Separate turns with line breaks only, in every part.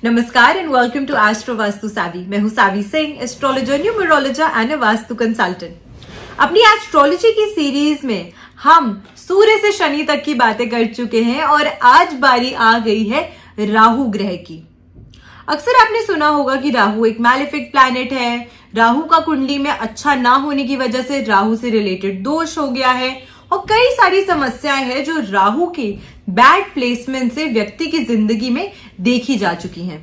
नमस्कार and welcome to astro Vastu Savi. मैं हूं Savi Singh, astrologer, numerologer and vastu consultant. अपनी एस्ट्रोलॉजी की सीरीज में हम सूर्य से शनि तक की बातें कर चुके हैं और आज बारी आ गई है राहु ग्रह की। अक्सर आपने सुना होगा कि राहु एक मैलेफिक प्लैनेट है। राहु का कुंडली में अच्छा ना होने की वजह से राहु से रिलेटेड दोष हो गया है और कई सारी समस्याएं हैं जो राहु की बैड प्लेसमेंट से व्यक्ति की जिंदगी में देखी जा चुकी हैं।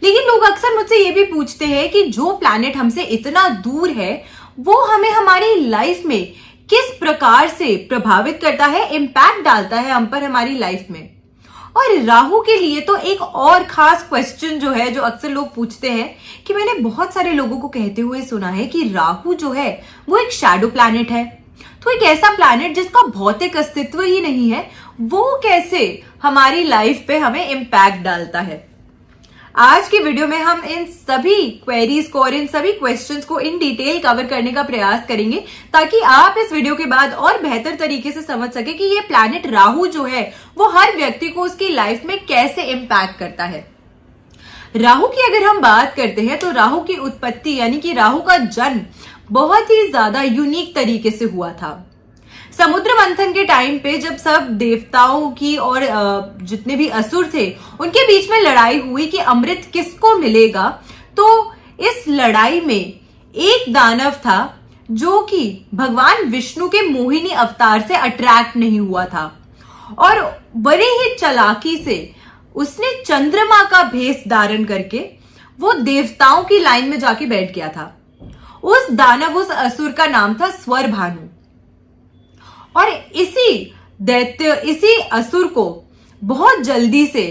लेकिन लोग अक्सर मुझसे ये भी पूछते हैं कि जो प्लैनेट हमसे इतना दूर है वो हमें हमारी लाइफ में किस प्रकार से प्रभावित करता है, इंपैक्ट डालता है हम पर, हमारी लाइफ में। और राहु के लिए तो एक और खास क्वेश्चन जो है, जो अक्सर लोग पूछते हैं कि मैंने बहुत सारे लोगों को कहते हुए सुना है कि राहु जो है वो एक शैडो प्लैनेट है। तो एक ऐसा प्लैनेट जिसका भौतिक अस्तित्व ही नहीं है, वो कैसे हमारी लाइफ पे हमें इंपैक्ट डालता है। आज की वीडियो में हम इन सभी क्वेरीज को और इन सभी क्वेश्चंस को इन डिटेल कवर करने का प्रयास करेंगे ताकि आप इस वीडियो के बाद और बेहतर तरीके से समझ सके कि ये प्लैनेट राहु जो है वो हर व्यक्ति को उसकी लाइफ में कैसे इंपैक्ट करता है। राहु की अगर हम बात करते हैं तो राहु की उत्पत्ति यानी कि राहु का जन्म बहुत ही ज्यादा यूनिक तरीके से हुआ था। समुद्र मंथन के टाइम पे जब सब देवताओं की और जितने भी असुर थे उनके बीच में लड़ाई हुई कि अमृत किसको मिलेगा, तो इस लड़ाई में एक दानव था जो कि भगवान विष्णु के मोहिनी अवतार से अट्रैक्ट नहीं हुआ था और बड़े ही चालाकी से उसने चंद्रमा का भेष धारण करके वो देवताओं की लाइन में जाके बैठ गया था। उस दानव, उस असुर का नाम था स्वर भानु। और इसी असुर को बहुत जल्दी से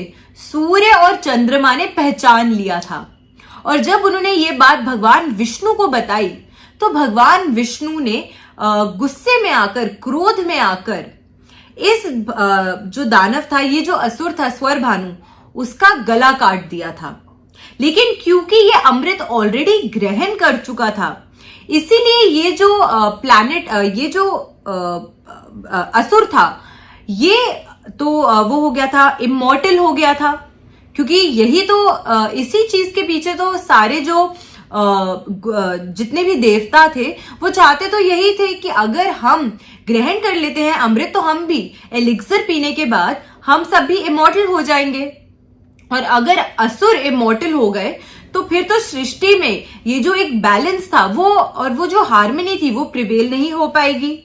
सूर्य और चंद्रमा ने पहचान लिया था और जब उन्होंने ये बात भगवान विष्णु को बताई तो भगवान विष्णु ने गुस्से में आकर, क्रोध में आकर इस जो दानव था, ये जो असुर था स्वर भानु, उसका गला काट दिया था। लेकिन क्योंकि ये अमृत ऑलरेडी ग्रहण कर चुका था, इसीलिए ये जो प्लैनेट, ये जो असुर था, ये तो वो हो गया था, इमॉर्टल हो गया था। क्योंकि यही तो इसी चीज के पीछे तो सारे जो जितने भी देवता थे वो चाहते तो यही थे कि अगर हम ग्रहण कर लेते हैं अमृत तो हम भी एलिक्सर पीने के बाद हम सब भी इमॉर्टल हो जाएंगे। और अगर असुर इमॉर्टल हो गए तो फिर तो सृष्टि में ये जो एक बैलेंस था वो जो हार्मनी थी वो प्रिवेल नहीं हो पाएगी।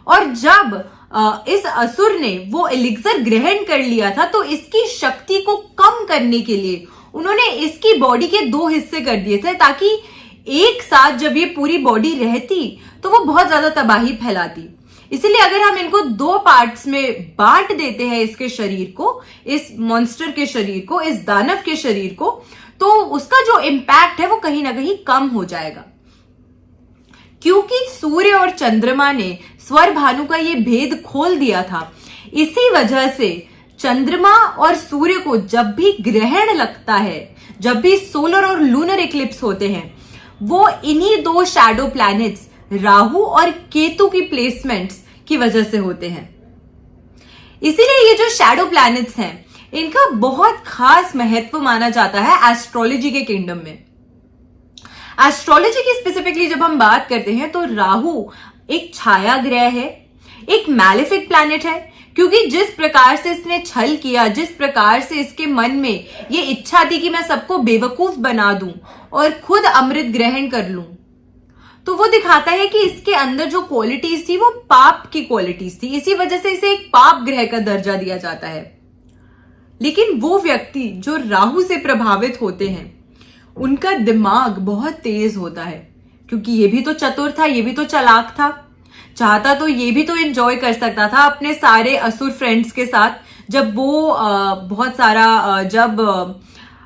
और जब इस असुर ने वो एलिक्सर ग्रहण कर लिया था तो इसकी शक्ति को कम करने के लिए उन्होंने इसकी बॉडी के दो हिस्से कर दिए थे ताकि एक साथ जब ये पूरी बॉडी रहती तो वो बहुत ज्यादा तबाही फैलाती। इसीलिए अगर हम इनको दो पार्ट्स में बांट देते हैं, इसके शरीर को, इस मॉन्स्टर के शरीर को, इस दानव के शरीर को, तो उसका जो इंपैक्ट है वो कहीं ना कहीं कम हो जाएगा। क्योंकि सूर्य और चंद्रमा ने स्वर भानु का ये भेद खोल दिया था, इसी वजह से चंद्रमा और सूर्य को जब भी ग्रहण लगता है, जब भी सोलर और लूनर इक्लिप्स होते हैं, वो इन्हीं दो शैडो प्लैनेट्स राहु और केतु की प्लेसमेंट्स की वजह से होते हैं। इसीलिए ये जो शैडो प्लैनेट्स हैं इनका बहुत खास महत्व माना जाता है एस्ट्रोलॉजी के किंगडम में। एस्ट्रोलॉजी की स्पेसिफिकली जब हम बात करते हैं तो राहु एक छाया ग्रह है, एक मैलेफिक प्लैनेट है। क्योंकि जिस प्रकार से इसने छल किया, जिस प्रकार से इसके मन में ये इच्छा थी कि मैं सबको बेवकूफ बना दूं और खुद अमृत ग्रहण कर लूं, तो वो दिखाता है कि इसके अंदर जो क्वालिटीज थी वो पाप की क्वालिटीज थी। इसी वजह से इसे एक पाप ग्रह का दर्जा दिया जाता है। लेकिन वो व्यक्ति जो राहु से प्रभावित होते हैं उनका दिमाग बहुत तेज होता है, क्योंकि ये भी तो चतुर था, ये भी तो चालाक था, चाहता तो ये भी तो एंजॉय कर सकता था अपने सारे असुर फ्रेंड्स के साथ। जब वो बहुत सारा जब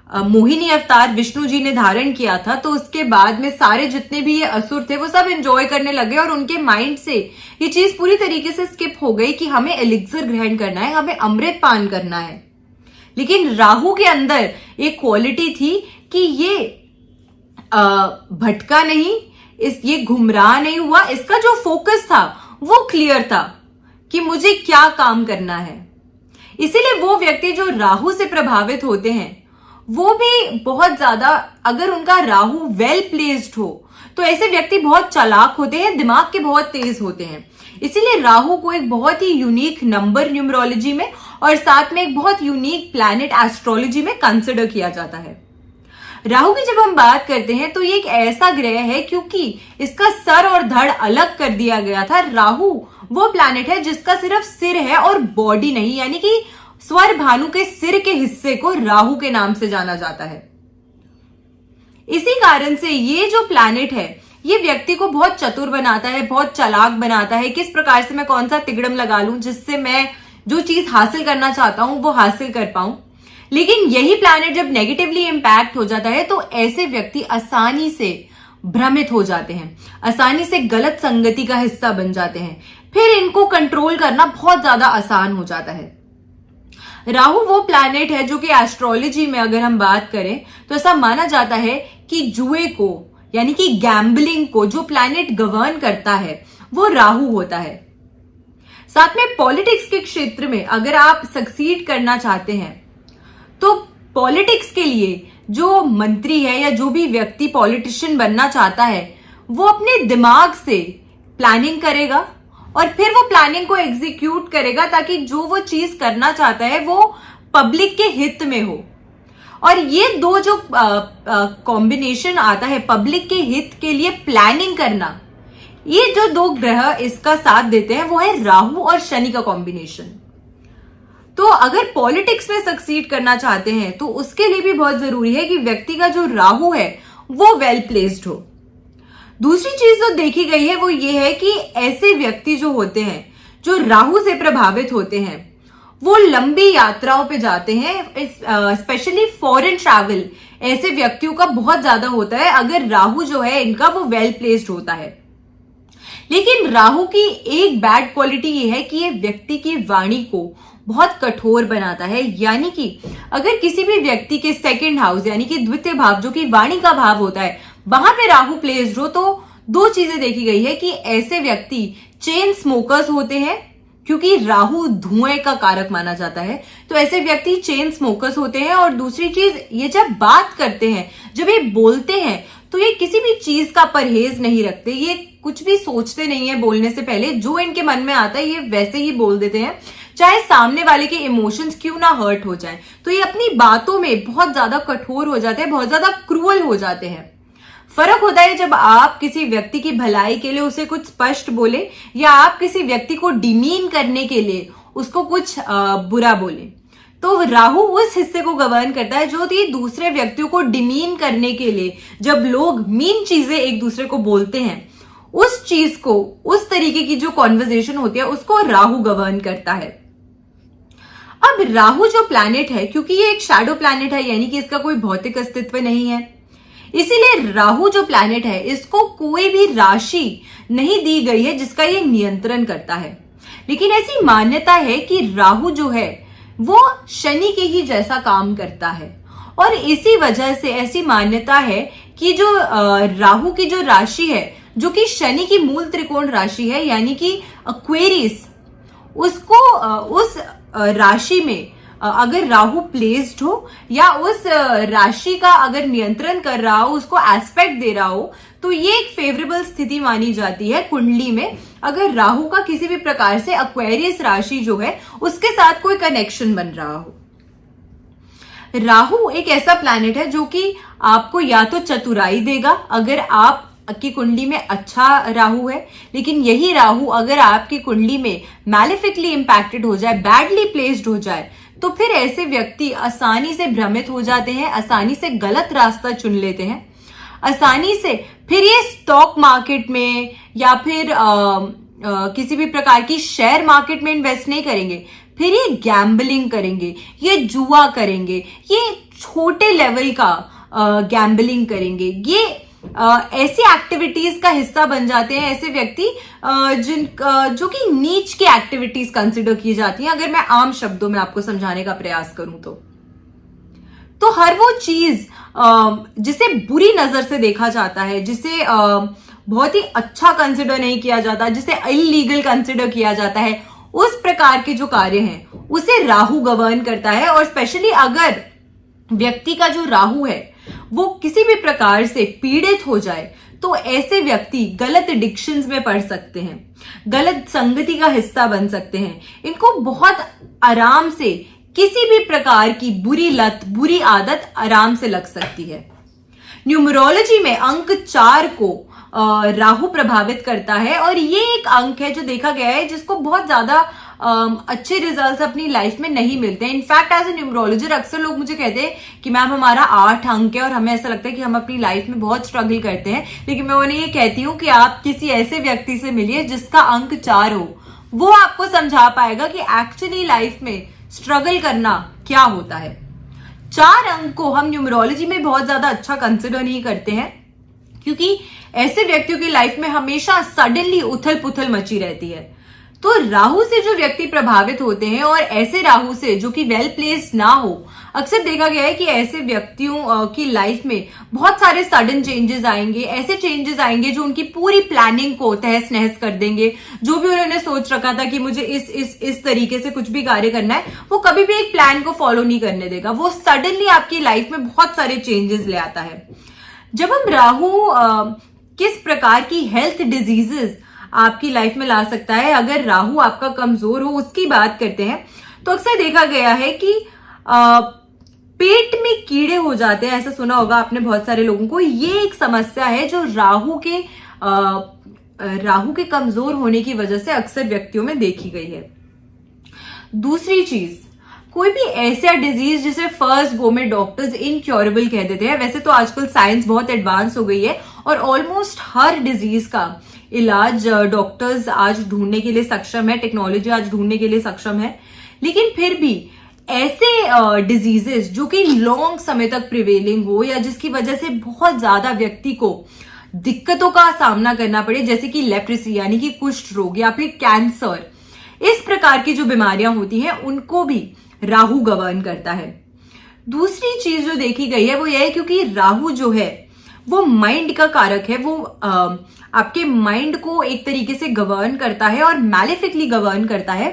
मोहिनी अवतार विष्णु जी ने धारण किया था तो उसके बाद में सारे जितने भी ये असुर थे वो सब एंजॉय करने लगे और उनके माइंड से ये चीज पूरी तरीके से स्किप हो गई कि हमें एलिक्सर ग्रहण करना है, हमें अमृत पान करना है। लेकिन राहु के अंदर एक क्वालिटी थी कि ये भटका नहीं, ये गुमराह नहीं हुआ, इसका जो फोकस था वो क्लियर था कि मुझे क्या काम करना है। इसीलिए वो व्यक्ति जो राहु से प्रभावित होते हैं वो भी बहुत ज्यादा, अगर उनका राहु वेल प्लेस्ड हो तो ऐसे व्यक्ति बहुत चालाक होते हैं, दिमाग के बहुत तेज होते हैं। इसीलिए राहु को एक बहुत ही यूनिक नंबर न्यूमरोलॉजी में और साथ में एक बहुत यूनिक प्लैनेट एस्ट्रोलॉजी में कंसिडर किया जाता है। राहु की जब हम बात करते हैं तो ये एक ऐसा ग्रह है क्योंकि इसका सर और धड़ अलग कर दिया गया था। राहु वो प्लैनेट है जिसका सिर्फ सिर है और बॉडी नहीं, यानी कि स्वर भानु के सिर के हिस्से को राहु के नाम से जाना जाता है। इसी कारण से ये जो प्लैनेट है ये व्यक्ति को बहुत चतुर बनाता है, बहुत चालाक बनाता है। किस प्रकार से मैं कौन सा तिगड़म लगा लूं जिससे मैं जो चीज हासिल करना चाहता हूं वो हासिल कर पाऊं। लेकिन यही प्लैनेट जब नेगेटिवली इंपैक्ट हो जाता है तो ऐसे व्यक्ति आसानी से भ्रमित हो जाते हैं, आसानी से गलत संगति का हिस्सा बन जाते हैं, फिर इनको कंट्रोल करना बहुत ज्यादा आसान हो जाता है। राहु वो प्लैनेट है जो कि एस्ट्रोलॉजी में अगर हम बात करें तो ऐसा माना जाता है कि जुए को यानी कि गैम्बलिंग को जो प्लैनेट गवर्न करता है वो राहु होता है। साथ में पॉलिटिक्स के क्षेत्र में अगर आप सक्सीड करना चाहते हैं तो पॉलिटिक्स के लिए जो मंत्री है या जो भी व्यक्ति पॉलिटिशियन बनना चाहता है वो अपने दिमाग से प्लानिंग करेगा और फिर वो प्लानिंग को एग्जीक्यूट करेगा ताकि जो वो चीज करना चाहता है वो पब्लिक के हित में हो। और ये दो जो कॉम्बिनेशन आता है पब्लिक के हित के लिए प्लानिंग करना, ये जो दो ग्रह इसका साथ देते हैं वो है राहु और शनि का कॉम्बिनेशन। तो अगर पॉलिटिक्स में सक्सीड करना चाहते हैं तो उसके लिए भी बहुत जरूरी है कि व्यक्ति का जो राहु है वो वेल प्लेस्ड हो। दूसरी चीज जो देखी गई है वो ये है कि ऐसे व्यक्ति जो होते हैं जो राहु से प्रभावित होते हैं वो लंबी यात्राओं पे जाते हैं, स्पेशली फॉरेन ट्रैवल ऐसे व्यक्तियों का बहुत ज्यादा होता है अगर राहु जो है इनका वो वेल प्लेस्ड होता है। लेकिन राहु की एक बैड क्वालिटी ये है कि ये व्यक्ति की वाणी को बहुत कठोर बनाता है, यानी कि अगर किसी भी व्यक्ति के सेकंड हाउस यानी कि द्वितीय भाव जो कि वाणी का भाव होता है वहां पे राहु प्लेस्ड हो तो दो चीजें देखी गई है कि ऐसे व्यक्ति चेन स्मोकर्स होते हैं, क्योंकि राहु धुएं का कारक माना जाता है तो ऐसे व्यक्ति चेन स्मोकर्स होते हैं। और दूसरी चीज, ये जब बात करते हैं, जब ये बोलते हैं तो ये किसी भी चीज का परहेज नहीं रखते, ये कुछ भी सोचते नहीं है बोलने से पहले, जो इनके मन में आता है ये वैसे ही बोल देते हैं, चाहे सामने वाले के इमोशंस क्यों ना हर्ट हो जाए। तो ये अपनी बातों में बहुत ज्यादा कठोर हो जाते हैं, बहुत ज्यादा क्रूअल हो जाते हैं। फर्क होता है जब आप किसी व्यक्ति की भलाई के लिए उसे कुछ स्पष्ट बोले या आप किसी व्यक्ति को डिमीन करने के लिए उसको कुछ बुरा बोले। तो राहु उस हिस्से को गवर्न करता है जो कि दूसरे व्यक्तियों को डिमीन करने के लिए जब लोग मीन चीजें एक दूसरे को बोलते हैं, उस चीज को, उस तरीके की जो कॉन्वर्जेशन होती है उसको राहु गवर्न करता है। अब राहु जो प्लैनेट है, क्योंकि ये एक शैडो प्लैनेट है यानी कि इसका कोई भौतिक अस्तित्व नहीं है, इसीलिए राहु जो प्लैनेट है इसको कोई भी राशि नहीं दी गई है जिसका ये नियंत्रण करता है। लेकिन ऐसी मान्यता है कि राहु जो है वो शनि के ही जैसा काम करता है और इसी वजह से ऐसी मान्यता है कि जो राहु की जो राशि है जो कि शनि की मूल त्रिकोण राशि है यानी कि एक्वेरियस, उसको उस राशि में अगर राहु प्लेस्ड हो या उस राशि का अगर नियंत्रण कर रहा हो, उसको एस्पेक्ट दे रहा हो, तो ये एक फेवरेबल स्थिति मानी जाती है कुंडली में अगर राहु का किसी भी प्रकार से एक्वेरियस राशि जो है उसके साथ कोई कनेक्शन बन रहा हो। राहु एक ऐसा प्लैनेट है जो कि आपको या तो चतुराई देगा अगर आप की कुंडली में अच्छा राहु है, लेकिन यही राहु अगर आपकी कुंडली में मैलेफिकली इंपैक्टेड हो जाए, बैडली प्लेस्ड हो जाए, तो फिर ऐसे व्यक्ति आसानी से भ्रमित हो जाते हैं, आसानी से गलत रास्ता चुन लेते हैं, आसानी से फिर ये स्टॉक मार्केट में या फिर किसी भी प्रकार की शेयर मार्केट में इन्वेस्ट नहीं करेंगे, फिर ये गैम्बलिंग करेंगे, ये जुआ करेंगे, ये छोटे लेवल का गैम्बलिंग करेंगे, ये ऐसी एक्टिविटीज का हिस्सा बन जाते हैं ऐसे व्यक्ति जो कि नीच की एक्टिविटीज कंसिडर की जाती हैं। अगर मैं आम शब्दों में आपको समझाने का प्रयास करूं तो हर वो चीज जिसे बुरी नजर से देखा जाता है, जिसे बहुत ही अच्छा कंसिडर नहीं किया जाता, जिसे इलीगल कंसिडर किया जाता है, उस प्रकार के जो कार्य हैं उसे राहु गवर्न करता है। और स्पेशली अगर व्यक्ति का जो राहु है वो किसी भी प्रकार से पीड़ित हो जाए तो ऐसे व्यक्ति गलत एडिक्शंस में पड़ सकते हैं, गलत संगति का हिस्सा बन सकते हैं। इनको बहुत आराम से किसी भी प्रकार की बुरी लत, बुरी आदत आराम से लग सकती है। न्यूमरोलॉजी में अंक 4 को राहु प्रभावित करता है और ये एक अंक है जो देखा गया है जिसको बहुत ज्यादा अच्छे रिजल्ट्स अपनी लाइफ में नहीं मिलते हैं। इनफैक्ट एज ए न्यूमरोलॉजर अक्सर लोग मुझे कहते हैं कि मैम हमारा 8 अंक है और हमें ऐसा लगता है कि हम अपनी लाइफ में बहुत स्ट्रगल करते हैं, लेकिन मैं उन्हें ये कहती हूँ कि आप किसी ऐसे व्यक्ति से मिलिए जिसका अंक 4 हो, वो आपको समझा पाएगा कि एक्चुअली लाइफ में स्ट्रगल करना क्या होता है। 4 अंक को हम न्यूमरोलॉजी में बहुत ज्यादा अच्छा कंसिडर नहीं करते हैं क्योंकि ऐसे व्यक्तियों की लाइफ में हमेशा सडनली उथल पुथल मची रहती है। तो राहु से जो व्यक्ति प्रभावित होते हैं और ऐसे राहु से जो कि वेल प्लेस्ड ना हो, अक्सर देखा गया है कि ऐसे व्यक्तियों की लाइफ में बहुत सारे सडन चेंजेस आएंगे, ऐसे चेंजेस आएंगे जो उनकी पूरी प्लानिंग को तहस नहस कर देंगे। जो भी उन्होंने सोच रखा था कि मुझे इस तरीके से कुछ भी कार्य करना है, वो कभी भी एक प्लान को फॉलो नहीं करने देगा। वो सडनली आपकी लाइफ में बहुत सारे चेंजेस ले आता है। जब हम राहु किस प्रकार की हेल्थ डिजीजेस आपकी लाइफ में ला सकता है, अगर राहु आपका कमजोर हो, उसकी बात करते हैं तो अक्सर देखा गया है कि पेट में कीड़े हो जाते हैं। ऐसा सुना होगा आपने बहुत सारे लोगों को। ये एक समस्या है जो राहु के कमजोर होने की वजह से अक्सर व्यक्तियों में देखी गई है। दूसरी चीज, कोई भी ऐसा डिजीज जिसे फर्स्ट गो में डॉक्टर्स इनक्योरेबल कह देते हैं। वैसे तो आजकल साइंस बहुत एडवांस हो गई है और ऑलमोस्ट हर डिजीज का इलाज डॉक्टर्स आज ढूंढने के लिए सक्षम है, टेक्नोलॉजी आज ढूंढने के लिए सक्षम है। लेकिन फिर भी ऐसे डिजीजेस जो कि लॉन्ग समय तक प्रिवेलिंग हो या जिसकी वजह से बहुत ज्यादा व्यक्ति को दिक्कतों का सामना करना पड़े, जैसे कि लेप्रेसी यानी कि कुष्ठ रोग या फिर कैंसर, इस प्रकार की जो बीमारियां होती हैं उनको भी राहु गवर्न करता है। दूसरी चीज जो देखी गई है वो यह है क्योंकि राहु जो है वो माइंड का कारक है, वो आपके माइंड को एक तरीके से गवर्न करता है और मैलेफिकली गवर्न करता है।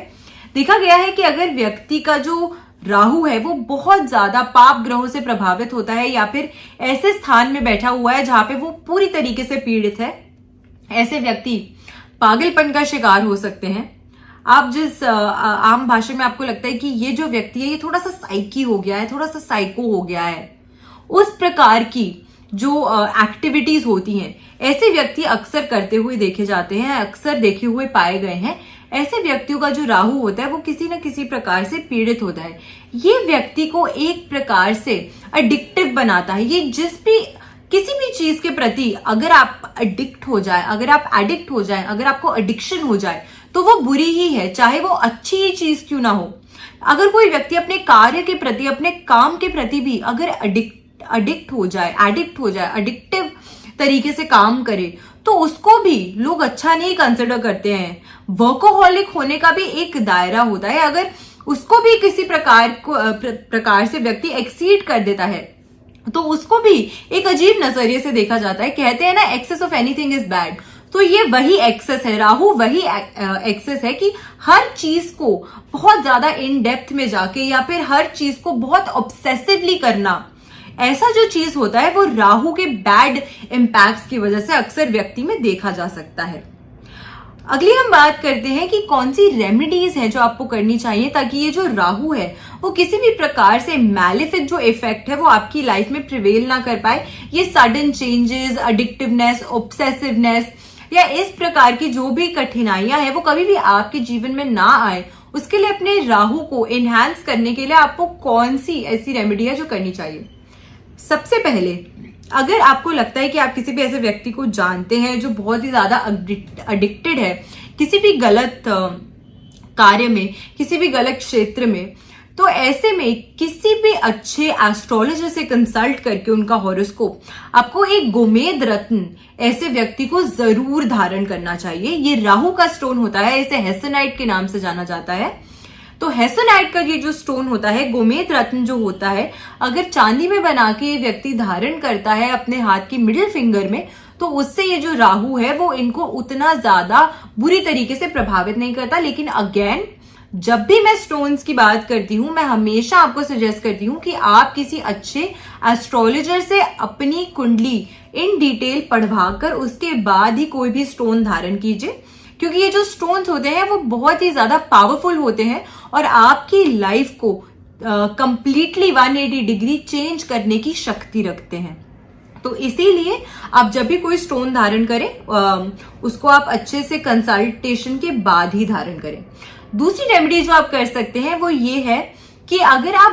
देखा गया है कि अगर व्यक्ति का जो राहु है वो बहुत ज्यादा पाप ग्रहों से प्रभावित होता है या फिर ऐसे स्थान में बैठा हुआ है जहां पे वो पूरी तरीके से पीड़ित है, ऐसे व्यक्ति पागलपन का शिकार हो सकते हैं। आप जिस आम भाषा में आपको लगता है कि ये जो व्यक्ति है ये थोड़ा सा साइकी हो गया है, थोड़ा सा साइको हो गया है, उस प्रकार की जो एक्टिविटीज होती हैं ऐसे व्यक्ति अक्सर करते हुए देखे जाते हैं, अक्सर देखे हुए पाए गए हैं। ऐसे व्यक्तियों का जो राहु होता है वो किसी न किसी प्रकार से पीड़ित होता है। ये व्यक्ति को एक प्रकार से एडिक्टिव बनाता है। ये किसी भी चीज के प्रति अगर आप एडिक्ट हो जाए, अगर आप एडिक्ट हो जाए, अगर आपको एडिक्शन हो जाए तो वो बुरी ही है, चाहे वो अच्छी ही चीज क्यों ना हो। अगर कोई व्यक्ति अपने कार्य के प्रति, अपने काम के प्रति भी अगर एडिक्ट हो जाए, एडिक्टिव तरीके से काम करे, तो उसको भी लोग अच्छा नहीं कंसिडर करते हैं। वर्कोहॉलिक होने का भी एक दायरा होता है। अगर उसको भी किसी प्रकार से व्यक्ति एक्सीड कर देता है तो उसको भी एक अजीब नजरिए से देखा जाता है। कहते हैं ना, excess of anything is bad. तो ये वही एक्सेस है, राहु वही एक्सेस है कि हर चीज को बहुत ज्यादा इन डेप्थ में जाके या फिर हर चीज को बहुत ऑब्सेसिवली करना, ऐसा जो चीज होता है वो राहु के बैड इंपैक्ट्स की वजह से अक्सर व्यक्ति में देखा जा सकता है। अगली हम बात करते हैं कि कौन सी रेमेडीज हैं जो आपको करनी चाहिए ताकि ये जो राहु है वो किसी भी प्रकार से मैलेफिक जो इफेक्ट है वो आपकी लाइफ में प्रिवेल ना कर पाए। ये सडन चेंजेस, एडिक्टिवनेस, ऑब्सेसिवनेस या इस प्रकार की जो भी कठिनाइयां हैं वो कभी भी आपके जीवन में ना आए, उसके लिए अपने राहु को एनहांस करने के लिए आपको कौन सी ऐसी रेमेडी है जो करनी चाहिए। सबसे पहले, अगर आपको लगता है कि आप किसी भी ऐसे व्यक्ति को जानते हैं जो बहुत ही ज्यादा एडिक्टेड है किसी भी गलत कार्य में, किसी भी गलत क्षेत्र में, तो ऐसे में किसी भी अच्छे एस्ट्रोलॉजर से कंसल्ट करके उनका हॉरोस्कोप, आपको एक गोमेद रत्न ऐसे व्यक्ति को जरूर धारण करना चाहिए। ये राहु का स्टोन होता है, इसे हेसनाइट के नाम से जाना जाता है। तो हेसनाइट का ये जो स्टोन होता है, गोमेद रत्न जो होता है, अगर चांदी में बना के ये व्यक्ति धारण करता है अपने हाथ की मिडिल फिंगर में, तो उससे ये जो राहु है वो इनको उतना ज्यादा बुरी तरीके से प्रभावित नहीं करता। लेकिन अगेन जब भी मैं स्टोन्स की बात करती हूँ मैं हमेशा आपको सजेस्ट करती हूँ कि आप किसी अच्छे एस्ट्रोलॉजर से अपनी कुंडली इन डिटेल पढ़वाकर उसके बाद ही कोई भी स्टोन धारण कीजिए, क्योंकि ये जो स्टोन्स होते हैं वो बहुत ही ज्यादा पावरफुल होते हैं और आपकी लाइफ को कंप्लीटली 180 डिग्री चेंज करने की शक्ति रखते हैं। तो इसीलिए आप जब भी कोई स्टोन धारण करें उसको आप अच्छे से कंसल्टेशन के बाद ही धारण करें। दूसरी रेमेडी जो आप कर सकते हैं वो ये है कि अगर आप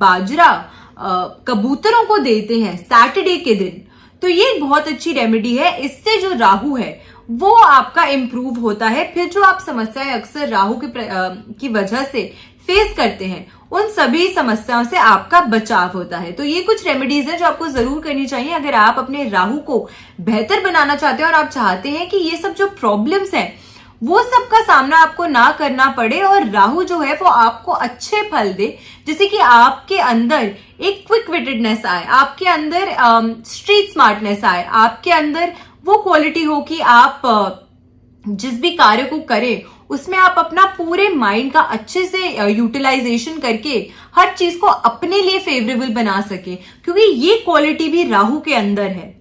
बाजरा कबूतरों को देते हैं सैटरडे के दिन, तो ये एक बहुत अच्छी रेमेडी है। इससे जो राहु है वो आपका इंप्रूव होता है। फिर जो आप समस्याएं अक्सर राहु की वजह से फेस करते हैं उन सभी समस्याओं से आपका बचाव होता है। तो ये कुछ रेमेडीज है जो आपको जरूर करनी चाहिए अगर आप अपने राहु को बेहतर बनाना चाहते हैं और आप चाहते हैं कि ये सब जो प्रॉब्लम्स हैं वो सब का सामना आपको ना करना पड़े और राहु जो है वो आपको अच्छे फल दे, जैसे कि आपके अंदर एक क्विक विटेडनेस आए, आपके अंदर स्ट्रीट स्मार्टनेस आए, आपके अंदर वो क्वालिटी हो कि आप जिस भी कार्य को करें उसमें आप अपना पूरे माइंड का अच्छे से यूटिलाइजेशन करके हर चीज को अपने लिए फेवरेबल बना सके, क्योंकि ये क्वालिटी भी राहु के अंदर है।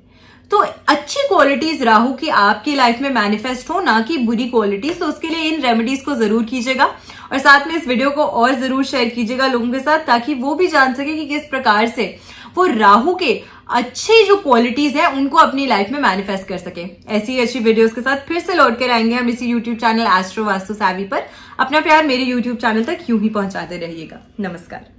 तो अच्छी क्वालिटीज राहु की आपकी लाइफ में मैनिफेस्ट हो, ना कि बुरी क्वालिटीज। तो उसके लिए इन रेमेडीज को जरूर कीजिएगा और साथ में इस वीडियो को और जरूर शेयर कीजिएगा लोगों के साथ, ताकि वो भी जान सके कि किस प्रकार से वो राहु के अच्छी जो क्वालिटीज है उनको अपनी लाइफ में मैनिफेस्ट कर सके। ऐसी अच्छी वीडियोस के साथ फिर से लौट कर आएंगे हम इसी YouTube channel astro vastu savvy पर। अपना प्यार मेरे यूट्यूब चैनल तक यूं ही पहुंचाते रहिएगा। नमस्कार।